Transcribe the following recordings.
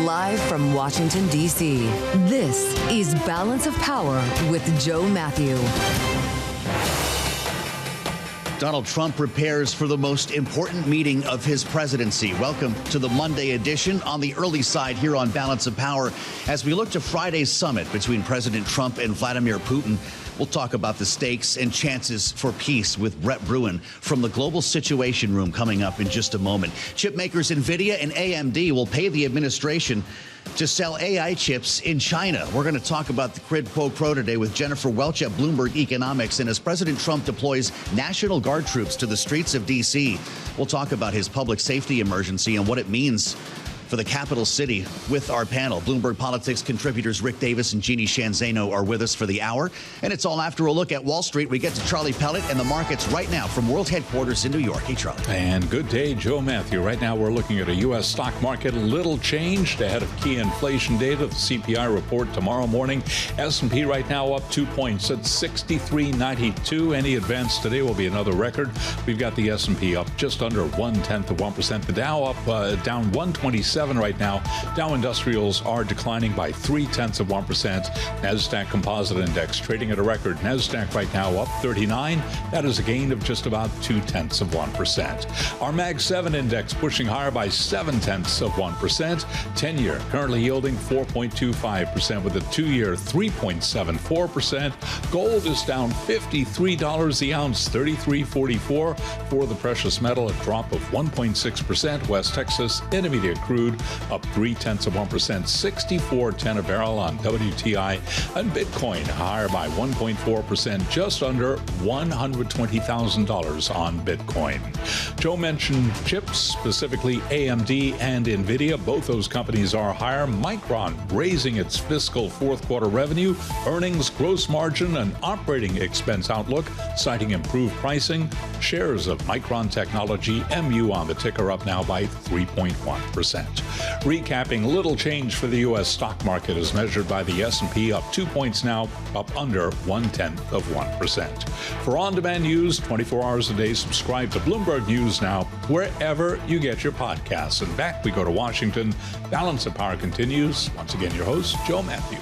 Live from Washington, D.C., this is Balance of Power with Joe Mathieu. Donald Trump prepares for the most important meeting of his presidency. Welcome to the Monday edition on the early side here on Balance of Power. As we look to Friday's summit between President Trump and Vladimir Putin, we'll talk about the stakes and chances for peace with Bruen from the Global Situation Room coming up in just a moment. Chip makers Nvidia and AMD will pay the administration to sell AI chips in China. We're going to talk about the quid pro quo today with Jennifer Welch at Bloomberg Economics. And as President Trump deploys National Guard troops to the streets of D.C., we'll talk about his public safety emergency and what it means for the capital city with our panel. Bloomberg Politics contributors Rick Davis and Jeanne Zaino are with us for the hour. And it's all after a look at Wall Street. We get to Charlie Pellet and the markets right now from world headquarters in New York. Hey, Charlie. And good day, Joe Mathieu. Right now we're looking at a U.S. stock market a little changed ahead of key inflation data, the CPI report tomorrow morning. S&P right now up 2 points at 63.92. Any advance today will be another record. We've got the S&P up just under 0.1%. The Dow up down 127. Right now. Dow Industrials are declining by 0.3%. NASDAQ Composite Index trading at a record. NASDAQ right now up 39. That is a gain of just about 0.2%. Our Mag 7 Index pushing higher by 0.7%. 10-year currently yielding 4.25% with a 2-year 3.74%. Gold is down $53 the ounce, $33.44 for the precious metal, a drop of 1.6%. West Texas Intermediate crude up 0.3%, $64.10 a barrel on WTI, and Bitcoin higher by 1.4%, just under $120,000 on Bitcoin. Joe mentioned chips, specifically AMD and Nvidia. Both those companies are higher. Micron raising its fiscal fourth quarter revenue, earnings, gross margin, and operating expense outlook, citing improved pricing. Shares of Micron Technology, MU on the ticker, up now by 3.1%. Recapping, little change for the U.S. stock market as measured by the S&P, up 2 points now, up under 0.1%. For on-demand news, 24 hours a day, subscribe to Bloomberg News now, wherever you get your podcasts. And back we go to Washington. Balance of Power continues. Once again, your host, Joe Mathieu.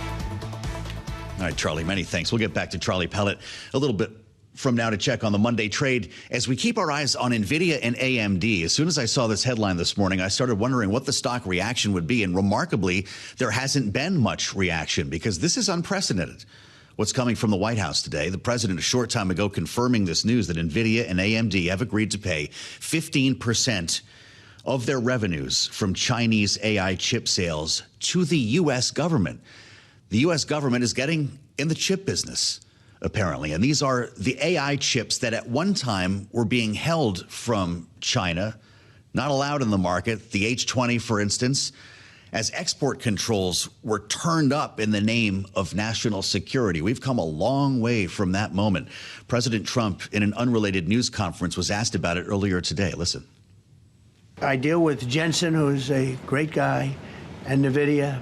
All right, Charlie, many thanks. We'll get back to Charlie Pellet a little bit from now to check on the Monday trade as we keep our eyes on Nvidia and AMD. As soon as I saw this headline this morning, I started wondering what the stock reaction would be. And remarkably, there hasn't been much reaction because this is unprecedented. What's coming from the White House today? The president a short time ago confirming this news that Nvidia and AMD have agreed to pay 15% of their revenues from Chinese AI chip sales to the U.S. government. The U.S. government is getting in the chip business, apparently. And these are the AI chips that at one time were being held from China, not allowed in the market. The H-20, for instance, as export controls were turned up in the name of national security. We've come a long way from that moment. President Trump, in an unrelated news conference, was asked about it earlier today. Listen. I deal with Jensen, who's a great guy, and Nvidia.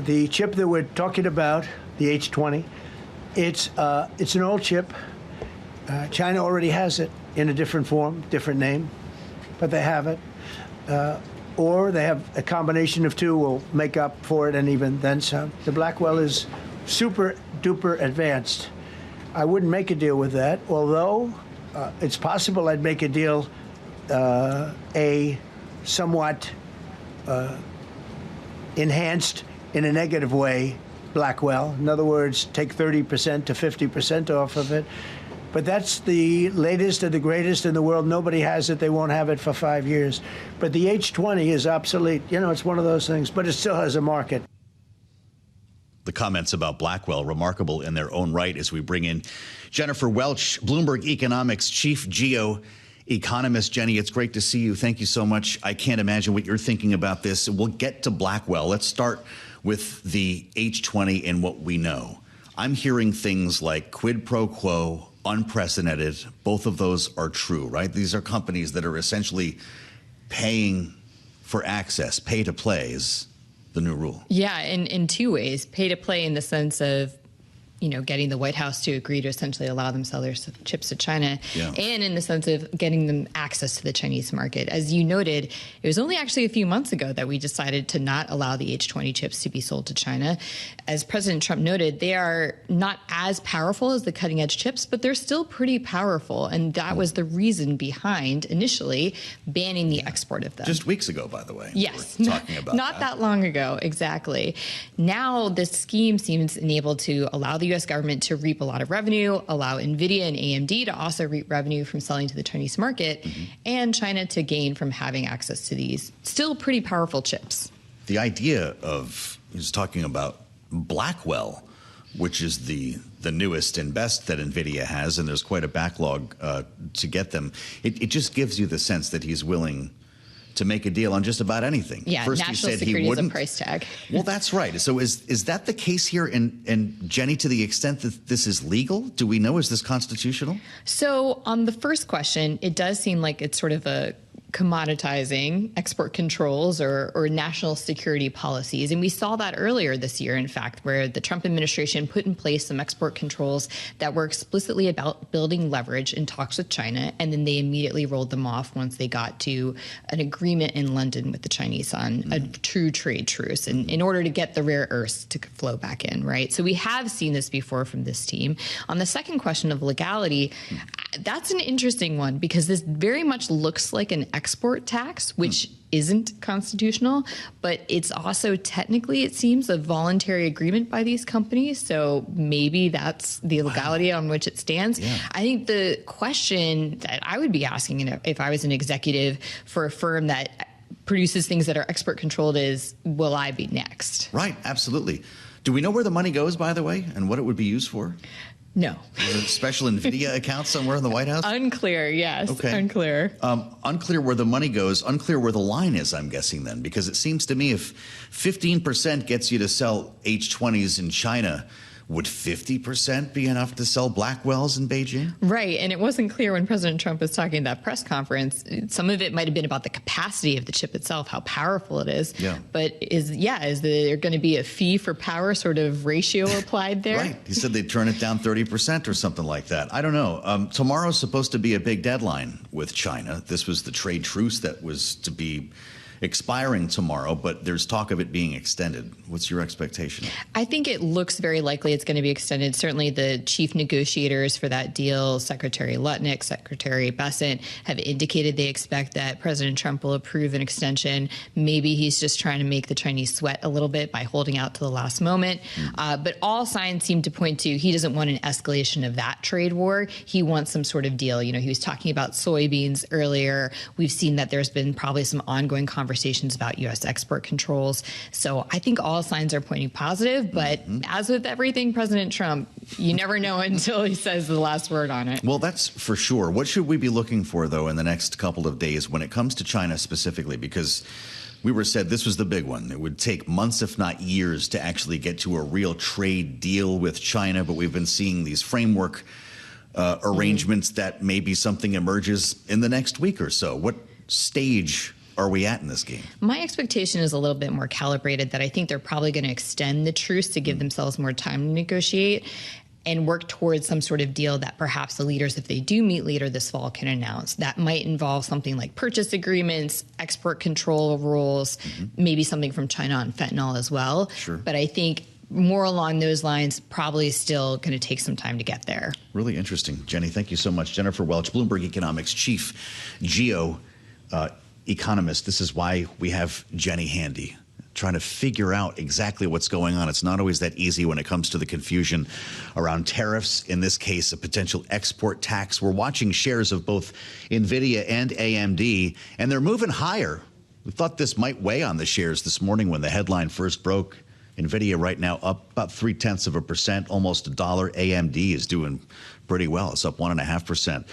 The chip that we're talking about, the H-20, it's an old chip. China already has it in a different form, different name, but they have it. Or they have a combination of two will make up for it and even then some. The Blackwell is super duper advanced. I wouldn't make a deal with that, although it's possible I'd make a deal, a somewhat enhanced in a negative way Blackwell. In other words, take 30% to 50% off of it. But that's the latest and the greatest in the world. Nobody has it. They won't have it for 5 years. But the H-20 is obsolete. You know, it's one of those things, but it still has a market. The comments about Blackwell, remarkable in their own right, as we bring in Jennifer Welch, Bloomberg Economics chief geo-economist. Jenny, it's great to see you. Thank you so much. I can't imagine what you're thinking about this. We'll get to Blackwell. Let's start with the H-20 and what we know. I'm hearing things like quid pro quo, unprecedented. Both of those are true, right? These are companies that are essentially paying for access. Pay to play is the new rule. Yeah, in two ways. Pay to play in the sense of, getting the White House to agree to essentially allow them to sell their chips to China, and in the sense of getting them access to the Chinese market. As you noted, it was only actually a few months ago that we decided to not allow the H20 chips to be sold to China. As President Trump noted, they are not as powerful as the cutting edge chips, but they're still pretty powerful. And that was the reason behind initially banning the export of them. Just weeks ago, by the way. Yes. We were talking about not that long ago, exactly. Now this scheme seems enabled to allow the U.S. government to reap a lot of revenue, allow Nvidia and AMD to also reap revenue from selling to the Chinese market, and China to gain from having access to these still pretty powerful chips. The idea of, he's talking about Blackwell, which is the newest and best that Nvidia has, and there's quite a backlog to get them. It just gives you the sense that he's willing to make a deal on just about anything. Yeah, first national he said security he wouldn't. is a price tag. Well, that's right. So is that the case here? And Jenny, to the extent that this is legal, do we know, is this constitutional? So on the first question, it does seem like it's sort of a commoditizing export controls or national security policies. And we saw that earlier this year, in fact, where the Trump administration put in place some export controls that were explicitly about building leverage in talks with China. And then they immediately rolled them off once they got to an agreement in London with the Chinese on a true trade truce, and in order to get the rare earths to flow back in, right? So we have seen this before from this team. On the second question of legality, that's an interesting one, because this very much looks like an export tax, which isn't constitutional, but it's also technically, it seems, a voluntary agreement by these companies. So maybe that's the legality on which it stands. Yeah. I think the question that I would be asking if I was an executive for a firm that produces things that are export controlled is, will I be next? Right, absolutely. Do we know where the money goes, by the way, and what it would be used for? No. Is there a special Nvidia account somewhere in the White House? Unclear, yes. Okay. Unclear. Unclear where the money goes, unclear where the line is, I'm guessing then, because it seems to me if 15% gets you to sell H20s in China, would 50% be enough to sell Blackwells in Beijing? Right. And it wasn't clear when President Trump was talking at that press conference. Some of it might have been about the capacity of the chip itself, how powerful it is. Yeah. But is there going to be a fee for power sort of ratio applied there? Right. He said they'd turn it down 30% or something like that. I don't know. Tomorrow's supposed to be a big deadline with China. This was the trade truce that was to be expiring tomorrow, but there's talk of it being extended. What's your expectation? I think it looks very likely it's going to be extended. Certainly the chief negotiators for that deal, Secretary Lutnick, Secretary Bessent, have indicated they expect that President Trump will approve an extension. Maybe he's just trying to make the Chinese sweat a little bit by holding out to the last moment. But all signs seem to point to he doesn't want an escalation of that trade war. He wants some sort of deal. You know, he was talking about soybeans earlier. We've seen that there's been probably some ongoing conversations about U.S. export controls. So I think all signs are pointing positive. But as with everything President Trump, you never know until he says the last word on it. Well, that's for sure. What should we be looking for, though, in the next couple of days when it comes to China specifically? Because we were said this was the big one. It would take months, if not years, to actually get to a real trade deal with China. But we've been seeing these framework arrangements that maybe something emerges in the next week or so. What stage are we at in this game? My expectation is a little bit more calibrated, that I think they're probably going to extend the truce to give themselves more time to negotiate and work towards some sort of deal that perhaps the leaders, if they do meet later this fall, can announce. That might involve something like purchase agreements, export control rules, maybe something from China on fentanyl as well. Sure. But I think more along those lines, probably still going to take some time to get there. Really interesting. Jenny, thank you so much. Jennifer Welch, Bloomberg Economics chief geo economist. This is why we have Jenny handy, trying to figure out exactly what's going on. It's not always that easy when it comes to the confusion around tariffs. In this case, a potential export tax. We're watching shares of both Nvidia and AMD, and they're moving higher. We thought this might weigh on the shares this morning when the headline first broke. Nvidia right now up about 0.3%, almost $1. AMD is doing pretty well. It's up 1.5%.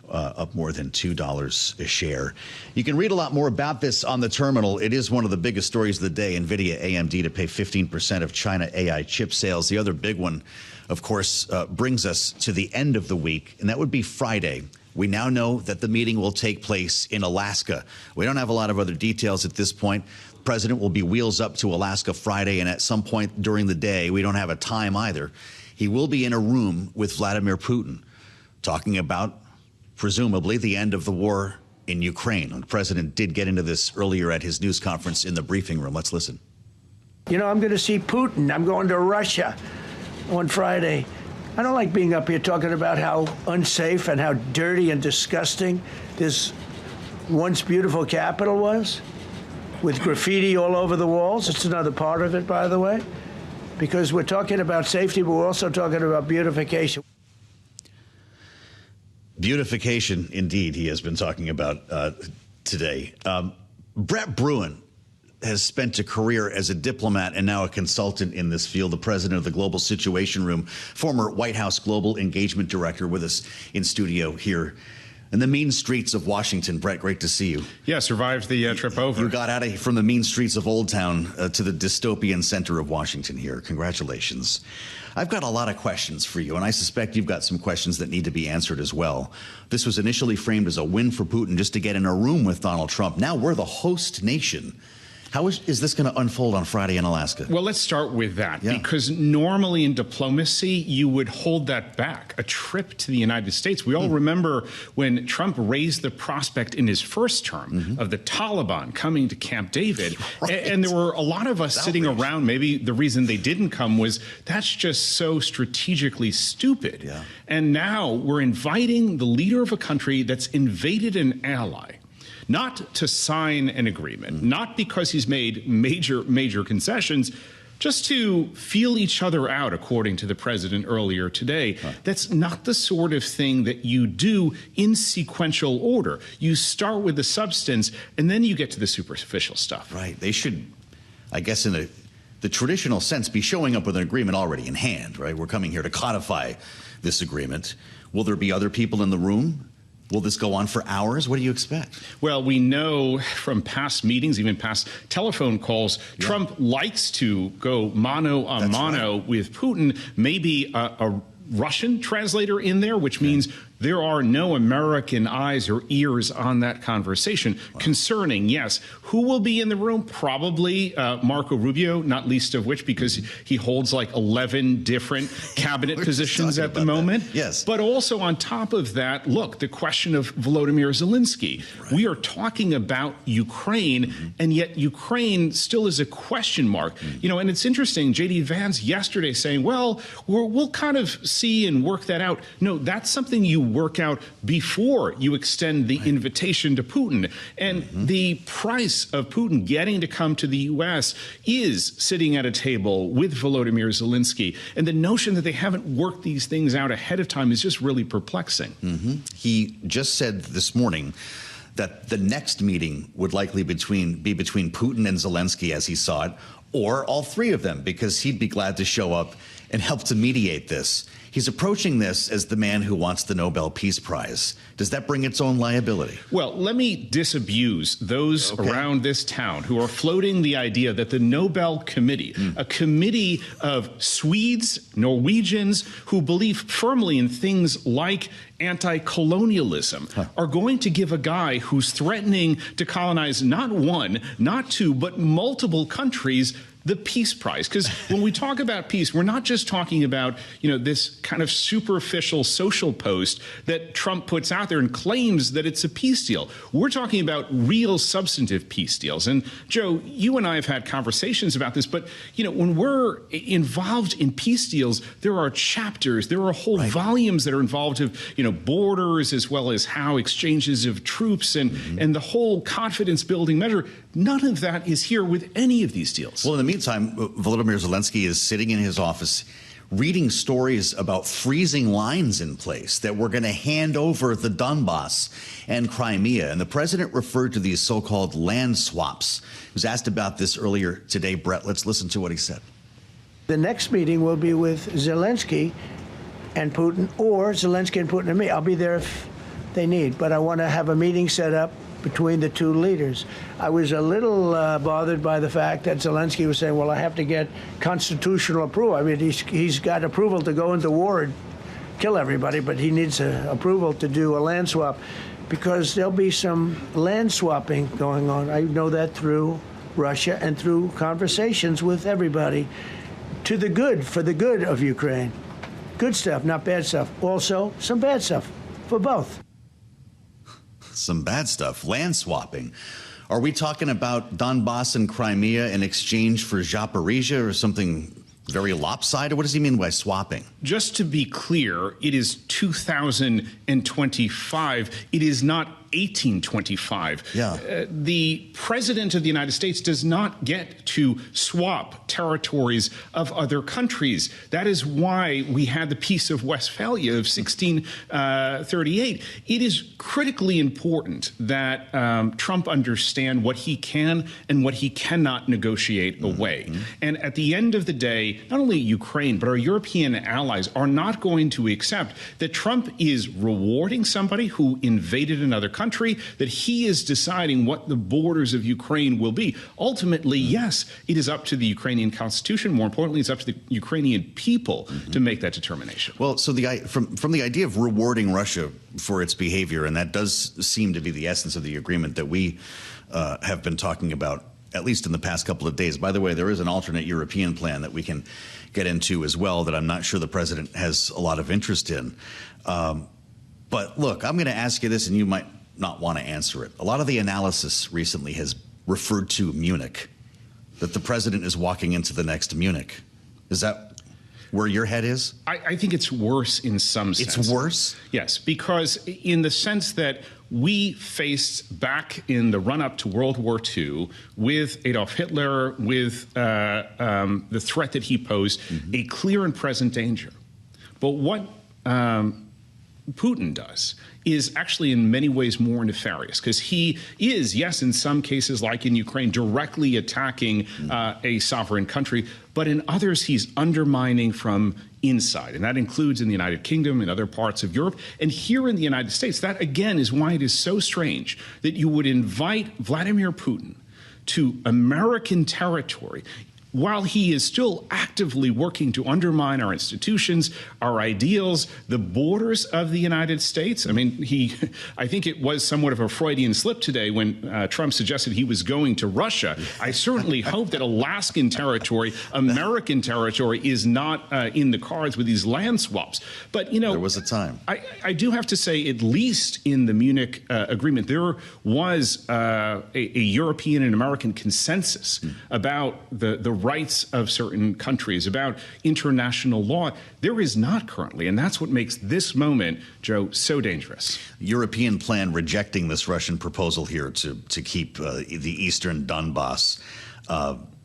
Up more than $2 a share. You can read a lot more about this on the terminal. It is one of the biggest stories of the day. Nvidia, AMD to pay 15% of China AI chip sales. The other big one, of course, brings us to the end of the week, and that would be Friday. We now know that the meeting will take place in Alaska. We don't have a lot of other details at this point. The president will be wheels up to Alaska Friday, and at some point during the day, we don't have a time either, he will be in a room with Vladimir Putin, talking about, presumably, the end of the war in Ukraine. And the president did get into this earlier at his news conference in the briefing room. Let's listen. You know, I'm going to see Putin. I'm going to Russia on Friday. I don't like being up here talking about how unsafe and how dirty and disgusting this once beautiful capital was, with graffiti all over the walls. It's another part of it, by the way, because we're talking about safety, but we're also talking about beautification. Beautification, indeed, he has been talking about today. Bruen has spent a career as a diplomat and now a consultant in this field, the president of the Global Situation Room, former White House Global Engagement Director, with us in studio here in the mean streets of Washington. Brett, great to see you. Yeah, survived the trip over. You got out from the mean streets of Old Town to the dystopian center of Washington here. Congratulations. I've got a lot of questions for you, and I suspect you've got some questions that need to be answered as well. This was initially framed as a win for Putin just to get in a room with Donald Trump. Now we're the host nation. How is this going to unfold on Friday in Alaska? Well, let's start with that, because normally in diplomacy, you would hold that back. A trip to the United States. We all remember when Trump raised the prospect in his first term of the Taliban coming to Camp David. And there were a lot of us sitting around. Maybe the reason they didn't come was that's just so strategically stupid. Yeah. And now we're inviting the leader of a country that's invaded an ally, not to sign an agreement, not because he's made major concessions, just to feel each other out, according to the president earlier today. That's not the sort of thing that you do in sequential order. You start with the substance, and then you get to the superficial stuff. Right. They should, I guess, in the traditional sense, be showing up with an agreement already in hand, right? We're coming here to codify this agreement. Will there be other people in the room? Will this go on for hours? What do you expect? Well, we know from past meetings, even past telephone calls, Trump likes to go mano a mano with Putin, maybe a Russian translator in there, which means there are no American eyes or ears on that conversation. Concerning, yes, who will be in the room? Probably Marco Rubio, not least of which because he holds like 11 different cabinet positions at the moment. Yes. But also on top of that, look, the question of Volodymyr Zelensky. We are talking about Ukraine, and yet Ukraine still is a question mark. You know, and it's interesting, J.D. Vance yesterday saying, well, we'll kind of see and work that out. No, that's something you work out before you extend the invitation to Putin. And the price of Putin getting to come to the U.S. is sitting at a table with Volodymyr Zelensky. And the notion that they haven't worked these things out ahead of time is just really perplexing. He just said this morning that the next meeting would likely be between Putin and Zelensky as he saw it, or all three of them, because he'd be glad to show up and help to mediate this. He's approaching this as the man who wants the Nobel Peace Prize. Does that bring its own liability? Well, let me disabuse those around this town who are floating the idea that the Nobel Committee, a committee of Swedes, Norwegians who believe firmly in things like anti-colonialism, are going to give a guy who's threatening to colonize not one, not two, but multiple countries the Peace Prize. Because when we talk about peace, we're not just talking about, you know, this kind of superficial social post that Trump puts out there and claims that it's a peace deal. We're talking about real substantive peace deals. And Joe, you and I have had conversations about this, but, you know, when we're involved in peace deals, there are chapters, there are whole volumes that are involved of, you know, borders as well as how exchanges of troops and the whole confidence building measure. None of that is here with any of these deals. Well, in the meantime, Volodymyr Zelensky is sitting in his office reading stories about freezing lines in place that we're going to hand over the Donbass and Crimea. And the president referred to these so-called land swaps. He was asked about this earlier today. Brett, let's listen to what he said. The next meeting will be with Zelensky and Putin, or Zelensky and Putin and me. I'll be there if they need, but I want to have a meeting set up between the two leaders. I was a little bothered by the fact that Zelensky was saying, well, I have to get constitutional approval. I mean, he's got approval to go into war and kill everybody, but he needs approval to do a land swap, because there'll be some land swapping going on. I know that through Russia and through conversations with everybody, to the good, for the good of Ukraine. Good stuff, not bad stuff. Also, some bad stuff for both. Some bad stuff. Land swapping. Are we talking about Donbass and Crimea in exchange for Zaporizhia or something very lopsided? What does he mean by swapping? Just to be clear, it is 2025. It is not 1825. Yeah. The president of the United States does not get to swap territories of other countries. That is why we had the Peace of Westphalia of 1638. It is critically important that Trump understand what he can and what he cannot negotiate away. And at the end of the day, not only Ukraine, but our European allies are not going to accept that Trump is rewarding somebody who invaded another country, that he is deciding what the borders of Ukraine will be. Ultimately, yes, it is up to the Ukrainian constitution. More importantly, it's up to the Ukrainian people to make that determination. Well, so from the idea of rewarding Russia for its behavior, and that does seem to be the essence of the agreement that we have been talking about, at least in the past couple of days. By the way, there is an alternate European plan that we can get into as well that I'm not sure the president has a lot of interest in. But look, I'm going to ask you this, and you might not want to answer it. A lot of the analysis recently has referred to Munich, that the president is walking into the next Munich. Is that where your head is? I think it's worse in some sense. It's worse? Yes, because in the sense that we faced back in the run-up to World War II with Adolf Hitler, with the threat that he posed, a clear and present danger. But what Putin does is actually in many ways more nefarious, because he is, yes, in some cases like in Ukraine, directly attacking a sovereign country, but in others he's undermining from inside, and that includes in the United Kingdom and other parts of Europe. And here in the United States, that again is why it is so strange that you would invite Vladimir Putin to American territory while he is still actively working to undermine our institutions, our ideals, the borders of the United States. I mean, I think it was somewhat of a Freudian slip today when Trump suggested he was going to Russia. I certainly hope that Alaskan territory, American territory, is not in the cards with these land swaps. But, you know, there was a time. I do have to say, at least in the Munich agreement, there was a European and American consensus about the rights of certain countries, about international law. There is not currently, and that's what makes this moment, Joe, so dangerous. European plan rejecting this Russian proposal here to keep the eastern Donbass.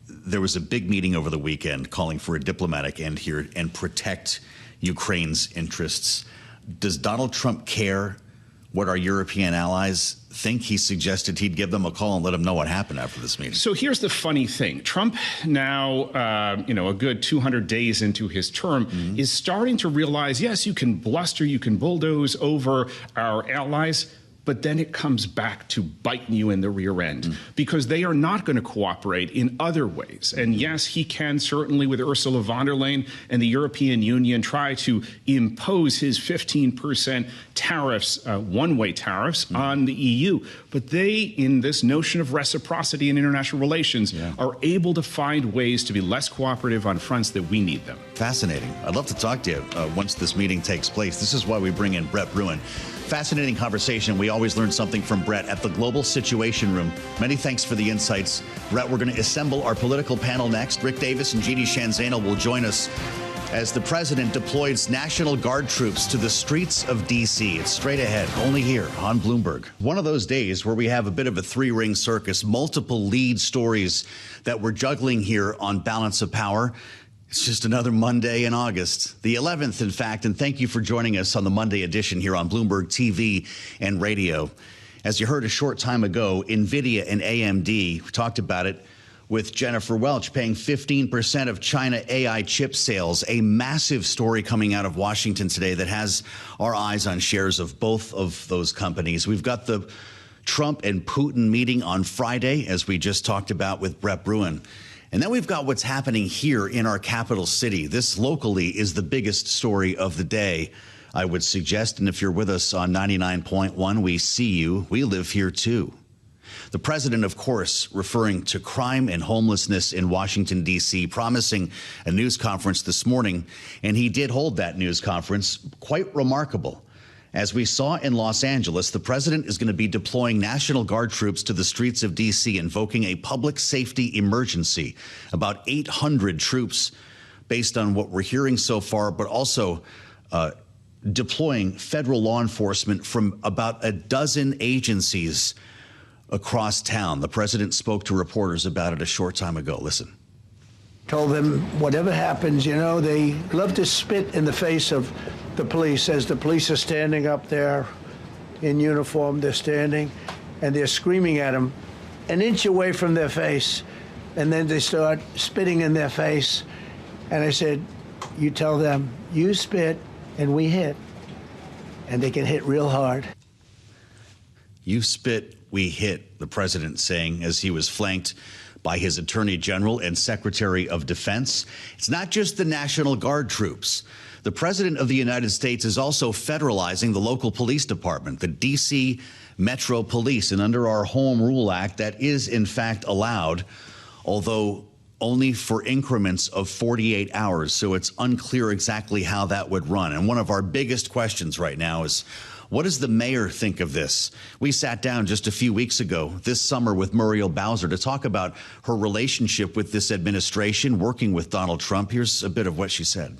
There was a big meeting over the weekend calling for a diplomatic end here and protect Ukraine's interests. Does Donald Trump care what our European allies think? He suggested he'd give them a call and let them know what happened after this meeting. So here's the funny thing. Trump now, a good 200 days into his term, is starting to realize, yes, you can bluster, you can bulldoze over our allies, but then it comes back to biting you in the rear end because they are not going to cooperate in other ways. And yes, he can certainly, with Ursula von der Leyen and the European Union, try to impose his 15% tariffs, one-way tariffs on the EU. But they, in this notion of reciprocity in international relations, are able to find ways to be less cooperative on fronts that we need them. Fascinating. I'd love to talk to you once this meeting takes place. This is why we bring in Brett Bruen. Fascinating conversation. We always learn something from Brett at the Global Situation Room. Many thanks for the insights. Brett, we're going to assemble our political panel next. Rick Davis and Jeanne Zaino will join us as the president deploys National Guard troops to the streets of D.C. It's straight ahead, only here on Bloomberg. One of those days where we have a bit of a three-ring circus, multiple lead stories that we're juggling here on Balance of Power. It's just another Monday in August, the 11th, in fact, and thank you for joining us on the Monday edition here on Bloomberg TV and radio. As you heard a short time ago, Nvidia and AMD, we talked about it with Jennifer Welch, paying 15% of China AI chip sales, a massive story coming out of Washington today that has our eyes on shares of both of those companies. We've got the Trump and Putin meeting on Friday, as we just talked about with Brett Bruen. And then we've got what's happening here in our capital city. This locally is the biggest story of the day, I would suggest. And if you're with us on 99.1, we see you. We live here, too. The president, of course, referring to crime and homelessness in Washington, D.C., promising a news conference this morning. And he did hold that news conference. Quite remarkable. As we saw in Los Angeles, the president is going to be deploying National Guard troops to the streets of D.C., invoking a public safety emergency. About 800 troops, based on what we're hearing so far, but also deploying federal law enforcement from about a dozen agencies across town. The president spoke to reporters about it a short time ago. Listen. Told them, whatever happens, you know, they love to spit in the face of the police as the police are standing up there in uniform. They're standing and they're screaming at them an inch away from their face. And then they start spitting in their face. And I said, you tell them, you spit and we hit. And they can hit real hard. You spit, we hit, the president saying as he was flanked by his Attorney General and Secretary of Defense. It's not just the National Guard troops. The President of the United States is also federalizing the local police department, the D.C. Metro Police. And under our Home Rule Act, that is, in fact, allowed, although only for increments of 48 hours. So it's unclear exactly how that would run. And one of our biggest questions right now is, what does the mayor think of this? We sat down just a few weeks ago this summer with Muriel Bowser to talk about her relationship with this administration, working with Donald Trump. Here's a bit of what she said.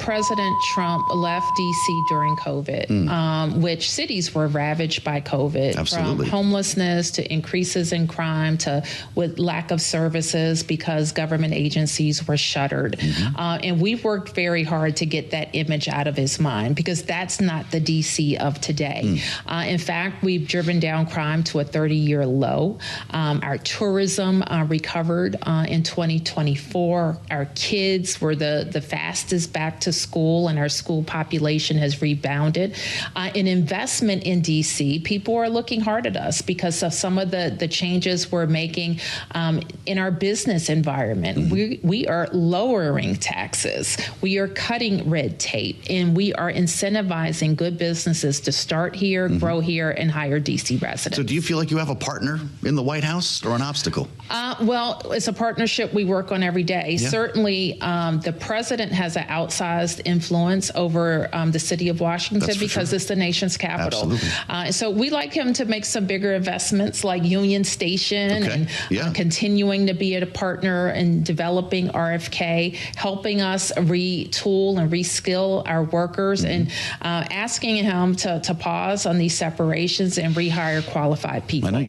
President Trump left D.C. during COVID, which cities were ravaged by COVID. Absolutely. From homelessness to increases in crime to with lack of services because government agencies were shuttered. And we've worked very hard to get that image out of his mind because that's not the D.C. of today. In fact, we've driven down crime to a 30-year low. Our tourism recovered in 2024. Our kids were the fastest back to school, and our school population has rebounded. An investment in D.C., people are looking hard at us because of some of the changes we're making in our business environment. We are lowering taxes. We are cutting red tape, and we are incentivizing good businesses to start here, grow here, and hire D.C. residents. So do you feel like you have a partner in the White House or an obstacle? Well, it's a partnership we work on every day. Yeah. Certainly, the president has an outsized influence over the city of Washington because it's the nation's capital. So we like him to make some bigger investments like Union Station and continuing to be a partner in developing RFK, helping us retool and reskill our workers and asking him to pause on these separations and rehire qualified people.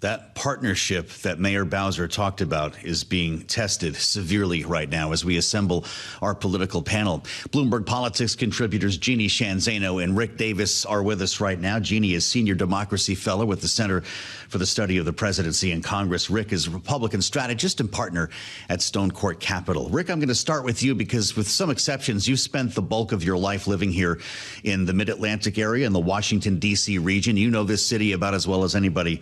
That partnership that Mayor Bowser talked about is being tested severely right now as we assemble our political panel. Bloomberg Politics contributors Jeanne, Zaino, and Rick Davis are with us right now. Jeanne is Senior Democracy Fellow with the Center for the Study of the Presidency and Congress. Rick is a Republican strategist and partner at Stonecourt Capital. Rick, I'm going to start with you because with some exceptions, you've spent the bulk of your life living here in the Mid-Atlantic area in the Washington, D.C. region. You know this city about as well as anybody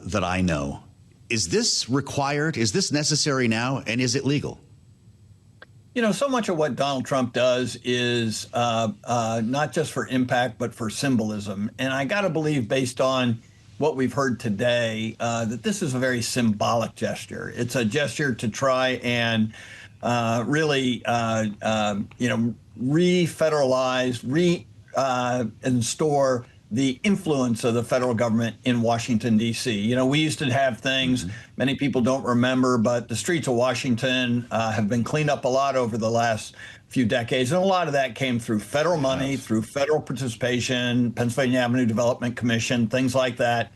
that I know. Is this required? Is this necessary now? And is it legal? You know, so much of what Donald Trump does is not just for impact, but for symbolism. And I got to believe, based on what we've heard today, that this is a very symbolic gesture. It's a gesture to try and really, re-federalize, instaure the influence of the federal government in Washington, D.C. You know, we used to have things many people don't remember, but the streets of Washington have been cleaned up a lot over the last few decades. And a lot of that came through federal money, through federal participation, Pennsylvania Avenue Development Commission, things like that.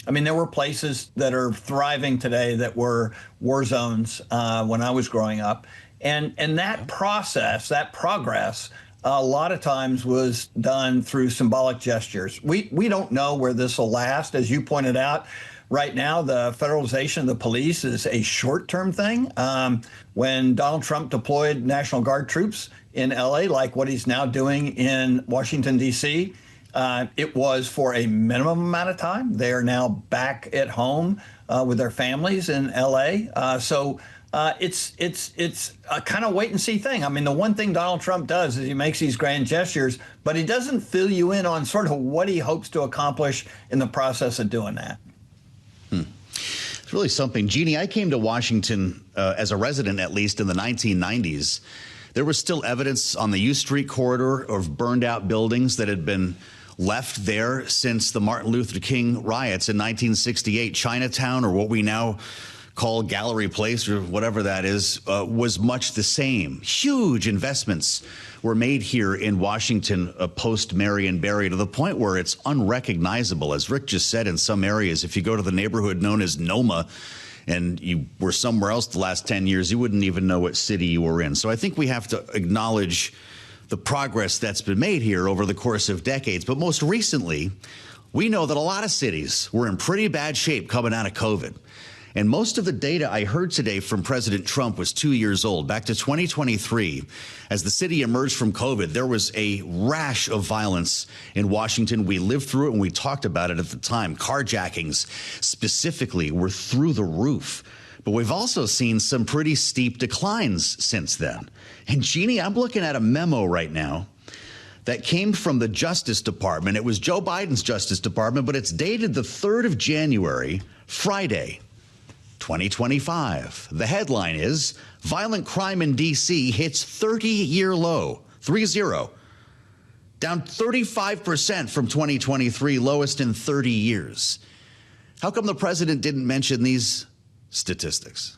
I mean, there were places that are thriving today that were war zones when I was growing up. And that process, that progress, a lot of times was done through symbolic gestures. We don't know where this will last. As you pointed out, right now, the federalization of the police is a short-term thing. When Donald Trump deployed National Guard troops in L.A., like what he's now doing in Washington, D.C., it was for a minimum amount of time. They are now back at home with their families in L.A. So it's a kind of wait and see thing. I mean, the one thing Donald Trump does is he makes these grand gestures, but he doesn't fill you in on sort of what he hopes to accomplish in the process of doing that. It's really something. Jeanne, I came to Washington as a resident, at least in the 1990s. There was still evidence on the U Street corridor of burned out buildings that had been left there since the Martin Luther King riots in 1968. Chinatown, or what we now call Gallery Place, or whatever that is, was much the same. Huge investments were made here in Washington post-Marion Barry, to the point where it's unrecognizable. As Rick just said, in some areas, if you go to the neighborhood known as Noma and you were somewhere else the last 10 years, you wouldn't even know what city you were in. So I think we have to acknowledge the progress that's been made here over the course of decades. But most recently, we know that a lot of cities were in pretty bad shape coming out of COVID. And most of the data I heard today from President Trump was 2 years old. Back to 2023, as the city emerged from COVID, there was a rash of violence in Washington. We lived through it and we talked about it at the time. Carjackings specifically were through the roof. But we've also seen some pretty steep declines since then. And Jeanne, I'm looking at a memo right now that came from the Justice Department. It was Joe Biden's Justice Department, but it's dated the 3rd of January, Friday, 2025. The headline is, violent crime in D.C. hits 30-year low, 3-0, down 35% from 2023, lowest in 30 years. How come the president didn't mention these statistics?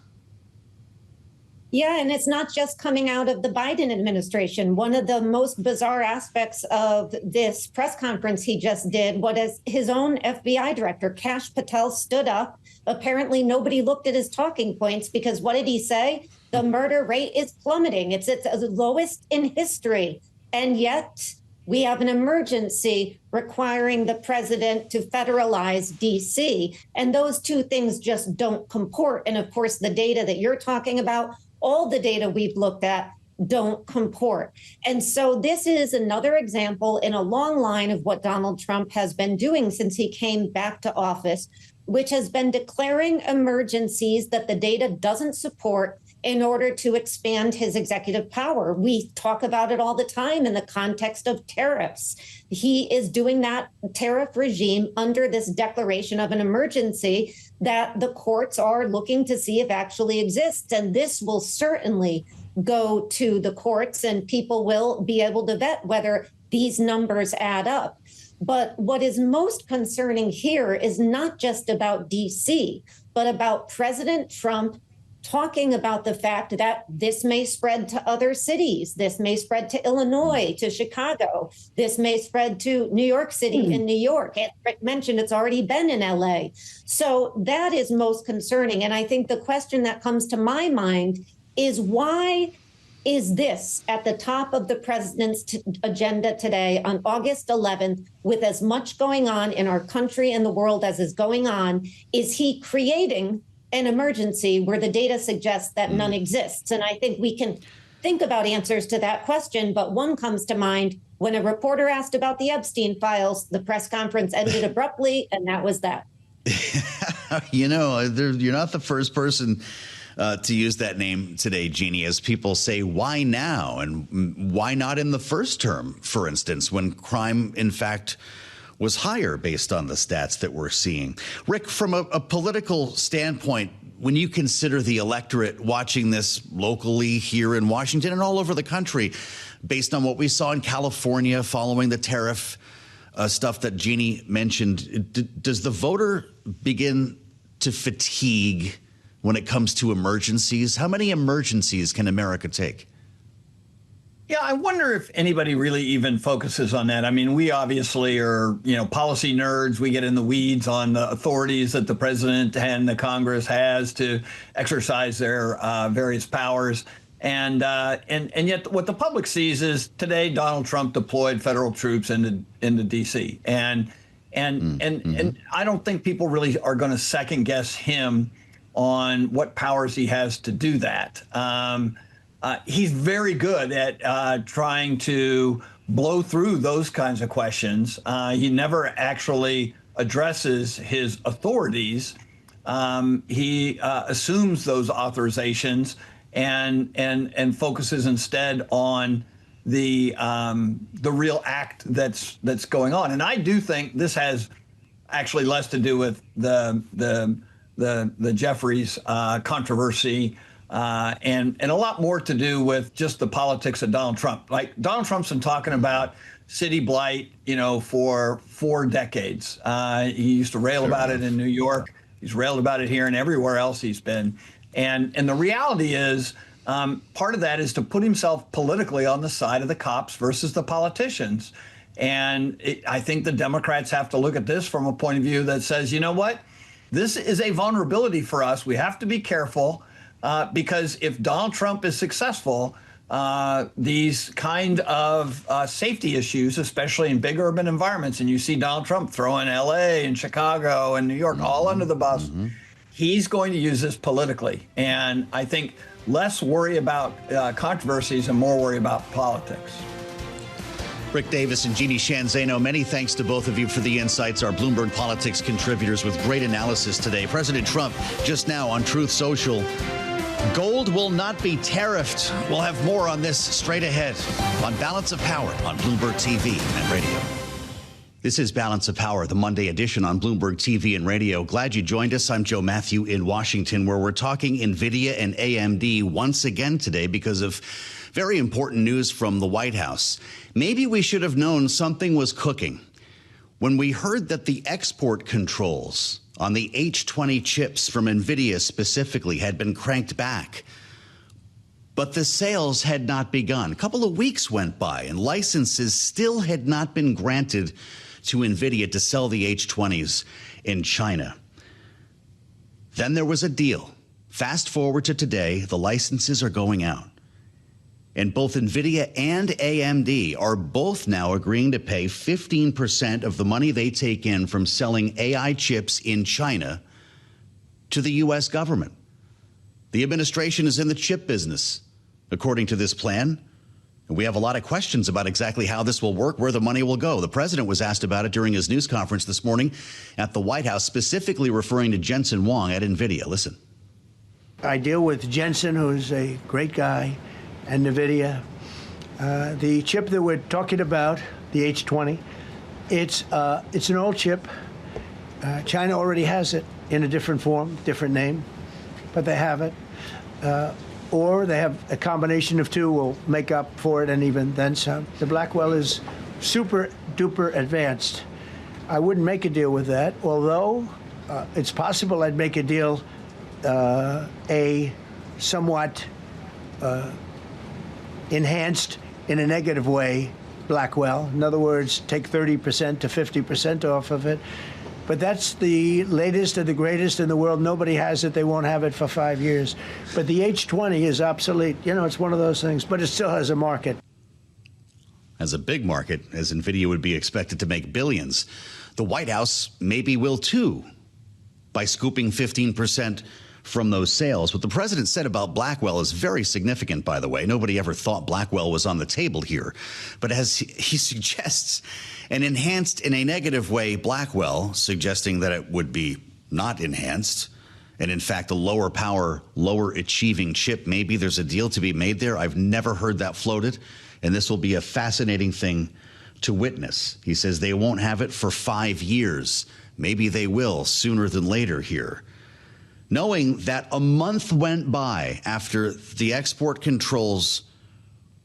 Yeah, and it's not just coming out of the Biden administration. One of the most bizarre aspects of this press conference he just did was his own FBI director, Kash Patel, stood up. Apparently, nobody looked at his talking points, because what did he say? The murder rate is plummeting. It's its lowest in history. And yet we have an emergency requiring the president to federalize D.C. And those two things just don't comport. And of course, the data that you're talking about, all the data we've looked at, don't comport. And so this is another example in a long line of what Donald Trump has been doing since he came back to office, which has been declaring emergencies that the data doesn't support in order to expand his executive power. We talk about it all the time in the context of tariffs. He is doing that tariff regime under this declaration of an emergency that the courts are looking to see if actually exists. And this will certainly go to the courts, and people will be able to vet whether these numbers add up. But what is most concerning here is not just about D.C., but about President Trump talking about the fact that this may spread to other cities. This may spread to Illinois, to Chicago. This may spread to New York City and New York. As Rick mentioned, it's already been in L.A. So that is most concerning. And I think the question that comes to my mind is, why is this at the top of the president's agenda today on August 11th, with as much going on in our country and the world as is going on? Is he creating an emergency where the data suggests that none exists? And I think we can think about answers to that question, but one comes to mind. When a reporter asked about the Epstein files, the press conference ended abruptly, and that was that. You know, you're not the first person to use that name today, Jeanne, as people say, why now? And why not in the first term, for instance, when crime, in fact, was higher based on the stats that we're seeing? Rick, from a political standpoint, when you consider the electorate watching this locally here in Washington and all over the country, based on what we saw in California following the tariff stuff that Jeanne mentioned, does the voter begin to fatigue when it comes to emergencies? How many emergencies can America take? Yeah, I wonder if anybody really even focuses on that. I mean, we obviously are, policy nerds. We get in the weeds on the authorities that the president and the Congress has to exercise their various powers. And yet what the public sees is today Donald Trump deployed federal troops into D.C. And I don't think people really are going to second guess him on what powers he has to do that. He's very good at trying to blow through those kinds of questions. He never actually addresses his authorities he assumes those authorizations and focuses instead on the real act that's going on. And I do think this has actually less to do with the Jeffries controversy and a lot more to do with just the politics of Donald Trump. Like, Donald Trump's been talking about city blight, for 4 decades. He used to rail about it in New York. He's railed about it here and everywhere else he's been. And the reality is, part of that is to put himself politically on the side of the cops versus the politicians. And I think the Democrats have to look at this from a point of view that says, you know what, this is a vulnerability for us. We have to be careful because if Donald Trump is successful, these kind of safety issues, especially in big urban environments, and you see Donald Trump throwing L.A. and Chicago and New York all under the bus, he's going to use this politically. And I think less worry about controversies and more worry about politics. Rick Davis and Jeanne Zaino, many thanks to both of you for the insights. Our Bloomberg Politics contributors with great analysis today. President Trump just now on Truth Social. Gold will not be tariffed. We'll have more on this straight ahead on Balance of Power on Bloomberg TV and radio. This is Balance of Power, the Monday edition on Bloomberg TV and radio. Glad you joined us. I'm Joe Mathieu in Washington, where we're talking Nvidia and AMD once again today because of very important news from the White House. Maybe we should have known something was cooking when we heard that the export controls on the H20 chips from Nvidia specifically had been cranked back. But the sales had not begun. A couple of weeks went by and licenses still had not been granted to Nvidia to sell the H20s in China. Then there was a deal. Fast forward to today, the licenses are going out. And both Nvidia and AMD are both now agreeing to pay 15% of the money they take in from selling AI chips in China to the U.S. government. The administration is in the chip business, according to this plan. And we have a lot of questions about exactly how this will work, where the money will go. The president was asked about it during his news conference this morning at the White House, specifically referring to Jensen Huang at Nvidia. Listen. I deal with Jensen, who's a great guy, and Nvidia. The chip that we're talking about, the H20, it's an old chip. China already has it in a different form, different name, but they have it. Or they have a combination of two will make up for it and even then some. The Blackwell is super duper advanced. I wouldn't make a deal with that, although it's possible I'd make a deal, a somewhat enhanced in a negative way Blackwell. In other words, take 30% to 50% off of it. But that's the latest and the greatest in the world. Nobody has it. They won't have it for 5 years. But the H20 is obsolete. It's one of those things, but it still has a market. As a big market, as Nvidia would be expected to make billions. The White House maybe will too, by scooping 15% from those sales. What the president said about Blackwell is very significant, by the way. Nobody ever thought Blackwell was on the table here. But as he suggests, an enhanced in a negative way Blackwell, suggesting that it would be not enhanced, and in fact a lower power, lower achieving chip, maybe there's a deal to be made there. I've never heard that floated, and this will be a fascinating thing to witness. He says they won't have it for 5 years. Maybe they will sooner than later here. Knowing that a month went by after the export controls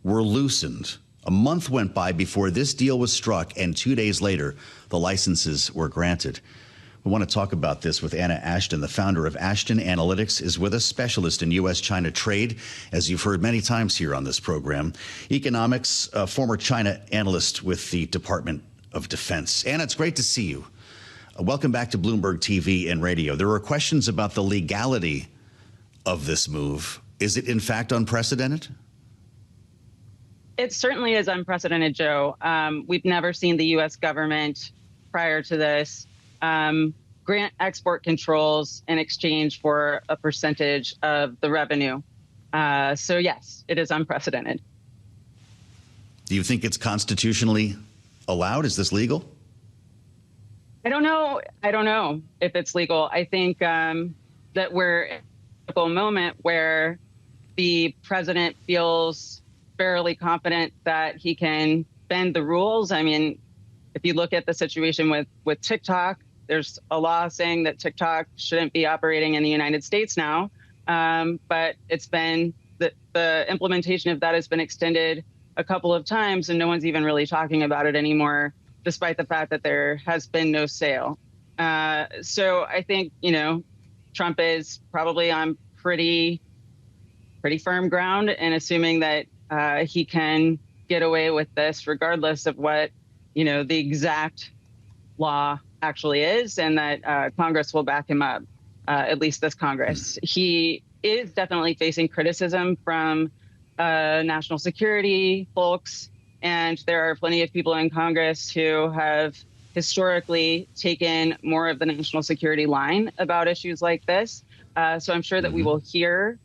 were loosened. A month went by before this deal was struck, and 2 days later, the licenses were granted. We want to talk about this with Anna Ashton. The founder of Ashton Analytics is with us, specialist in U.S.-China trade, as you've heard many times here on this program. Economics, former China analyst with the Department of Defense. Anna, it's great to see you. Welcome back to Bloomberg TV and radio. There are questions about the legality of this move. Is it, in fact, unprecedented? It certainly is unprecedented, Joe. We've never seen the U.S. government prior to this grant export controls in exchange for a percentage of the revenue. So, yes, it is unprecedented. Do you think it's constitutionally allowed? Is this legal? I don't know. I don't know if it's legal. I think that we're in a moment where the president feels fairly confident that he can bend the rules. I mean, if you look at the situation with TikTok, there's a law saying that TikTok shouldn't be operating in the United States now. But it's been the implementation of that has been extended a couple of times, and no one's even really talking about it anymore, despite the fact that there has been no sale. So I think, Trump is probably on pretty firm ground in assuming that he can get away with this regardless of what, the exact law actually is, and that Congress will back him up, at least this Congress. He is definitely facing criticism from national security folks, and there are plenty of people in Congress who have historically taken more of the national security line about issues like this. So I'm sure that we will hear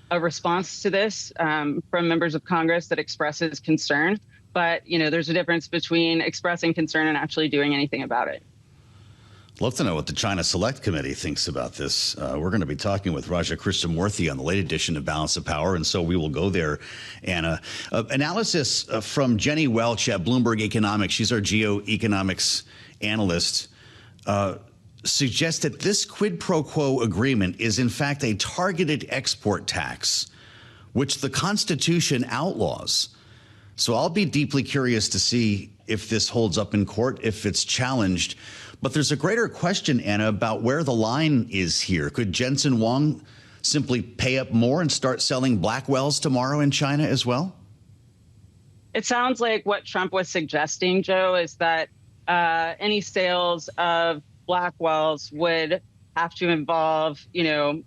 a response to this from members of Congress that expresses concern. But, there's a difference between expressing concern and actually doing anything about it. Love to know what the China Select Committee thinks about this. We're going to be talking with Raja Krishnamurthy on the late edition of Balance of Power, and so we will go there. Anna, analysis from Jenny Welch at Bloomberg Economics, she's our geoeconomics analyst, suggests that this quid pro quo agreement is in fact a targeted export tax, which the Constitution outlaws. So I'll be deeply curious to see if this holds up in court, if it's challenged. But there's a greater question, Anna, about where the line is here. Could Jensen Huang simply pay up more and start selling Blackwells tomorrow in China as well? It sounds like what Trump was suggesting, Joe, is that any sales of Blackwells would have to involve,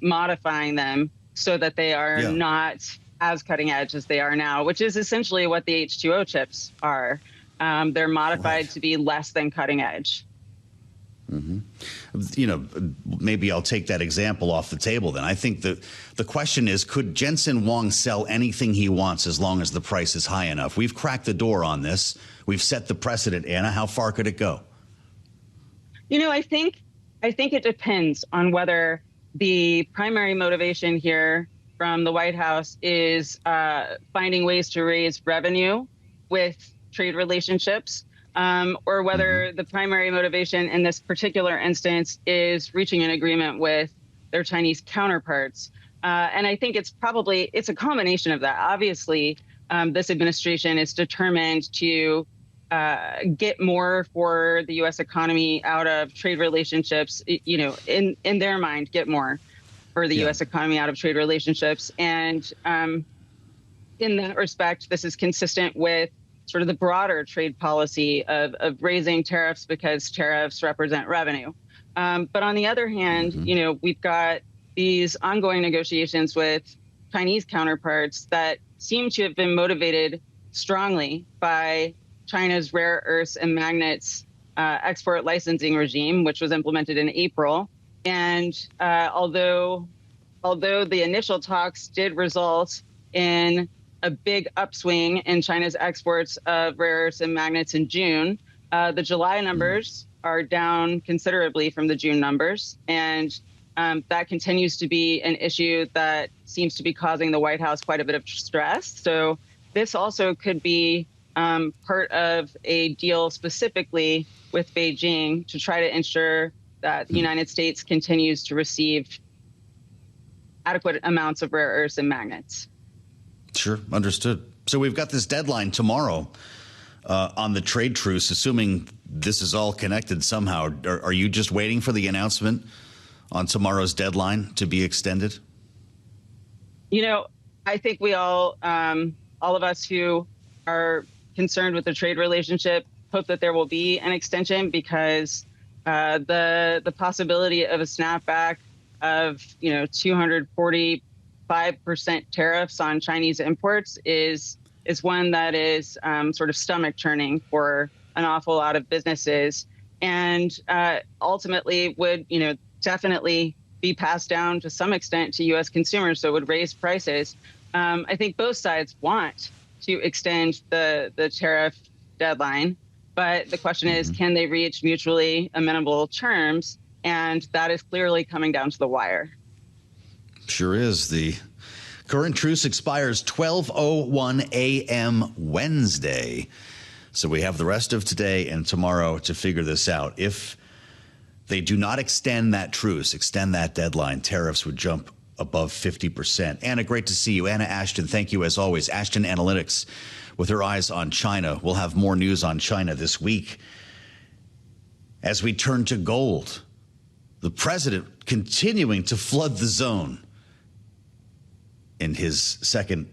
modifying them so that they are not as cutting edge as they are now, which is essentially what the H2O chips are. They're modified to be less than cutting edge. Maybe I'll take that example off the table then. I think the question is, could Jensen Huang sell anything he wants as long as the price is high enough? We've cracked the door on this. We've set the precedent, Anna. How far could it go? I think it depends on whether the primary motivation here from the White House is finding ways to raise revenue with trade relationships, or whether the primary motivation in this particular instance is reaching an agreement with their Chinese counterparts. And I think it's a combination of that. Obviously, this administration is determined to get more for the U.S. economy out of trade relationships, in their mind, get more for the U.S. economy out of trade relationships. And in that respect, this is consistent with sort of the broader trade policy of raising tariffs because tariffs represent revenue. But on the other hand, we've got these ongoing negotiations with Chinese counterparts that seem to have been motivated strongly by China's rare earths and magnets export licensing regime, which was implemented in April. And although the initial talks did result in a big upswing in China's exports of rare earths and magnets in June, the July numbers are down considerably from the June numbers. And that continues to be an issue that seems to be causing the White House quite a bit of stress. So this also could be part of a deal specifically with Beijing to try to ensure that the United States continues to receive adequate amounts of rare earths and magnets. Sure, understood. So we've got this deadline tomorrow on the trade truce, assuming this is all connected somehow. Are you just waiting for the announcement on tomorrow's deadline to be extended? I think we all of us who are concerned with the trade relationship hope that there will be an extension, because the possibility of a snapback of 245% tariffs on Chinese imports is one that is sort of stomach churning for an awful lot of businesses, and ultimately would definitely be passed down to some extent to U.S. consumers, so it would raise prices. I think both sides want to extend the tariff deadline. But the question is, can they reach mutually amenable terms? And that is clearly coming down to the wire. Sure is. The current truce expires 12:01 a.m. Wednesday. So we have the rest of today and tomorrow to figure this out. If they do not extend that truce, extend that deadline, tariffs would jump above 50%. Anna, great to see you. Anna Ashton, thank you as always. Ashton Analytics with her eyes on China. We'll have more news on China this week. As we turn to gold, the president continuing to flood the zone in his second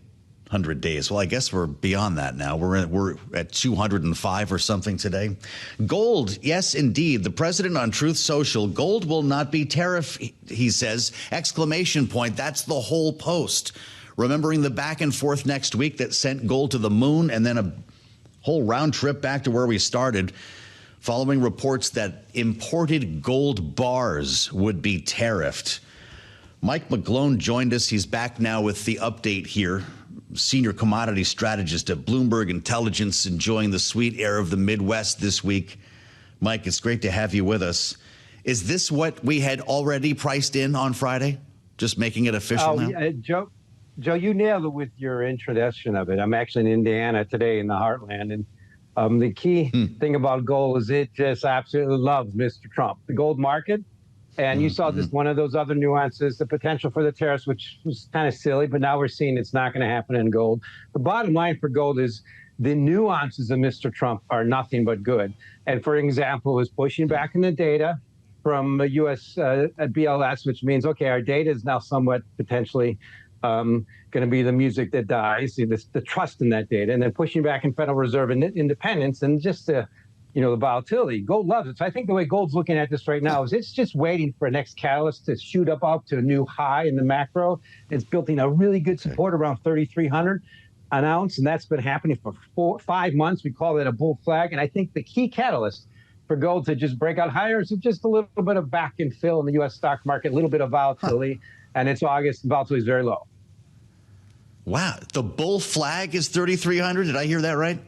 100 days. Well, I guess we're beyond that now. We're at 205 or something today. Gold, yes, indeed. The president on Truth Social, gold will not be tariff, he says, exclamation point. That's the whole post. Remembering the back and forth next week that sent gold to the moon and then a whole round trip back to where we started, following reports that imported gold bars would be tariffed. Mike McGlone joined us. He's back now with the update here. Senior commodity strategist at Bloomberg Intelligence, enjoying the sweet air of the Midwest this week. Mike, it's great to have you with us. Is this what we had already priced in on Friday? Just making it official now? Yeah, Joe, you nailed it with your introduction of it. I'm actually in Indiana today in the heartland. And the key thing about gold is it just absolutely loves Mr. Trump, the gold market. And you saw this one of those other nuances, the potential for the tariffs, which was kind of silly, but now we're seeing it's not going to happen in gold. The bottom line for gold is the nuances of Mr. Trump are nothing but good. And for example, is pushing back in the data from the U.S. BLS, which means, OK, our data is now somewhat potentially going to be the music that dies, the trust in that data, and then pushing back in Federal Reserve independence and just the volatility. Gold loves it. So I think the way gold's looking at this right now is it's just waiting for a next catalyst to shoot up to a new high in the macro. It's building a really good support around 3,300 an ounce, and that's been happening for 5 months. We call it a bull flag. And I think the key catalyst for gold to just break out higher is just a little bit of back and fill in the U.S. stock market, a little bit of volatility. And it's August, volatility is very low. Wow. The bull flag is 3,300. Did I hear that right?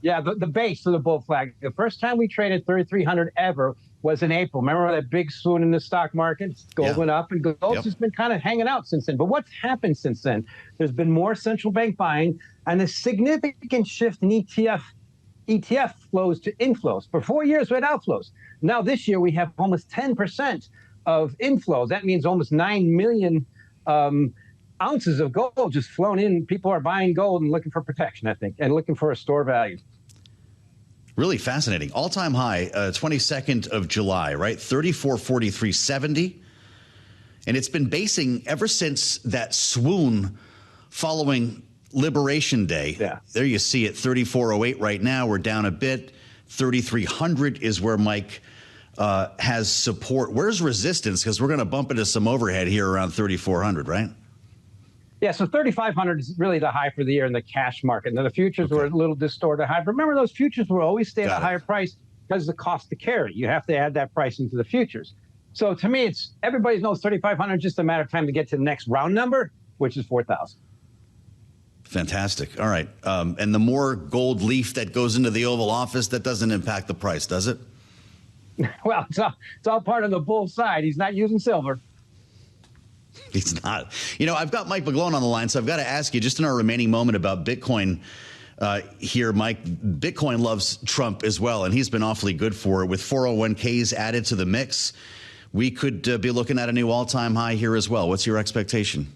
Yeah, the base of the bull flag. The first time we traded 3,300 ever was in April. Remember that big swoon in the stock market? Gold went up, and gold's just been kind of hanging out since then. But what's happened since then? There's been more central bank buying and a significant shift in ETF flows to inflows. For 4 years, we had outflows. Now this year, we have almost 10% of inflows. That means almost 9 million ounces of gold just flown in. People are buying gold and looking for protection, I think, and looking for a store value. Really fascinating. All-time high, 22nd of July, right? 34.43.70. And it's been basing ever since that swoon following Liberation Day. Yeah. There you see it, 34.08 right now. We're down a bit. 3,300 is where Mike has support. Where's resistance? Because we're going to bump into some overhead here around 3,400, right? Yeah, so 3,500 is really the high for the year in the cash market. Now, the futures were a little distorted high. But remember, those futures will always stay at a higher price because of the cost to carry. You have to add that price into the futures. So to me, everybody knows 3,500, just a matter of time to get to the next round number, which is 4,000. Fantastic. All right. And the more gold leaf that goes into the Oval Office, that doesn't impact the price, does it? Well, it's all part of the bull side. He's not using silver. He's not. I've got Mike McGlone on the line, so I've got to ask you just in our remaining moment about Bitcoin here, Mike. Bitcoin loves Trump as well, and he's been awfully good for it. With 401ks added to the mix, we could be looking at a new all-time high here as well. What's your expectation?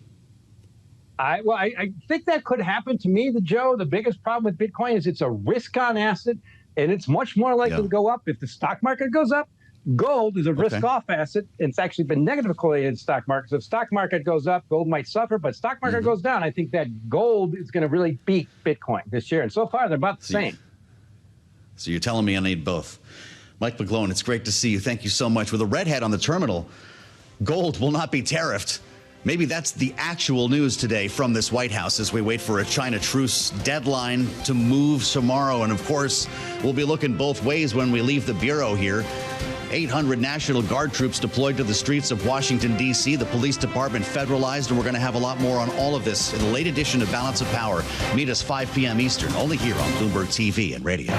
I think that could happen. To me, Joe, the biggest problem with Bitcoin is it's a risk-on asset, and it's much more likely to go up if the stock market goes up. Gold is a risk-off asset. It's actually been negatively correlated in stock markets. So if stock market goes up, gold might suffer, but stock market goes down. I think that gold is going to really beat Bitcoin this year. And so far, they're about the same. So you're telling me I need both. Mike McGlone, it's great to see you. Thank you so much. With a redhead on the terminal, gold will not be tariffed. Maybe that's the actual news today from this White House as we wait for a China truce deadline to move tomorrow. And of course, we'll be looking both ways when we leave the Bureau here. 800 National Guard troops deployed to the streets of Washington, D.C., the police department federalized, and we're going to have a lot more on all of this in the late edition of Balance of Power. Meet us 5 p.m. Eastern, only here on Bloomberg TV and radio.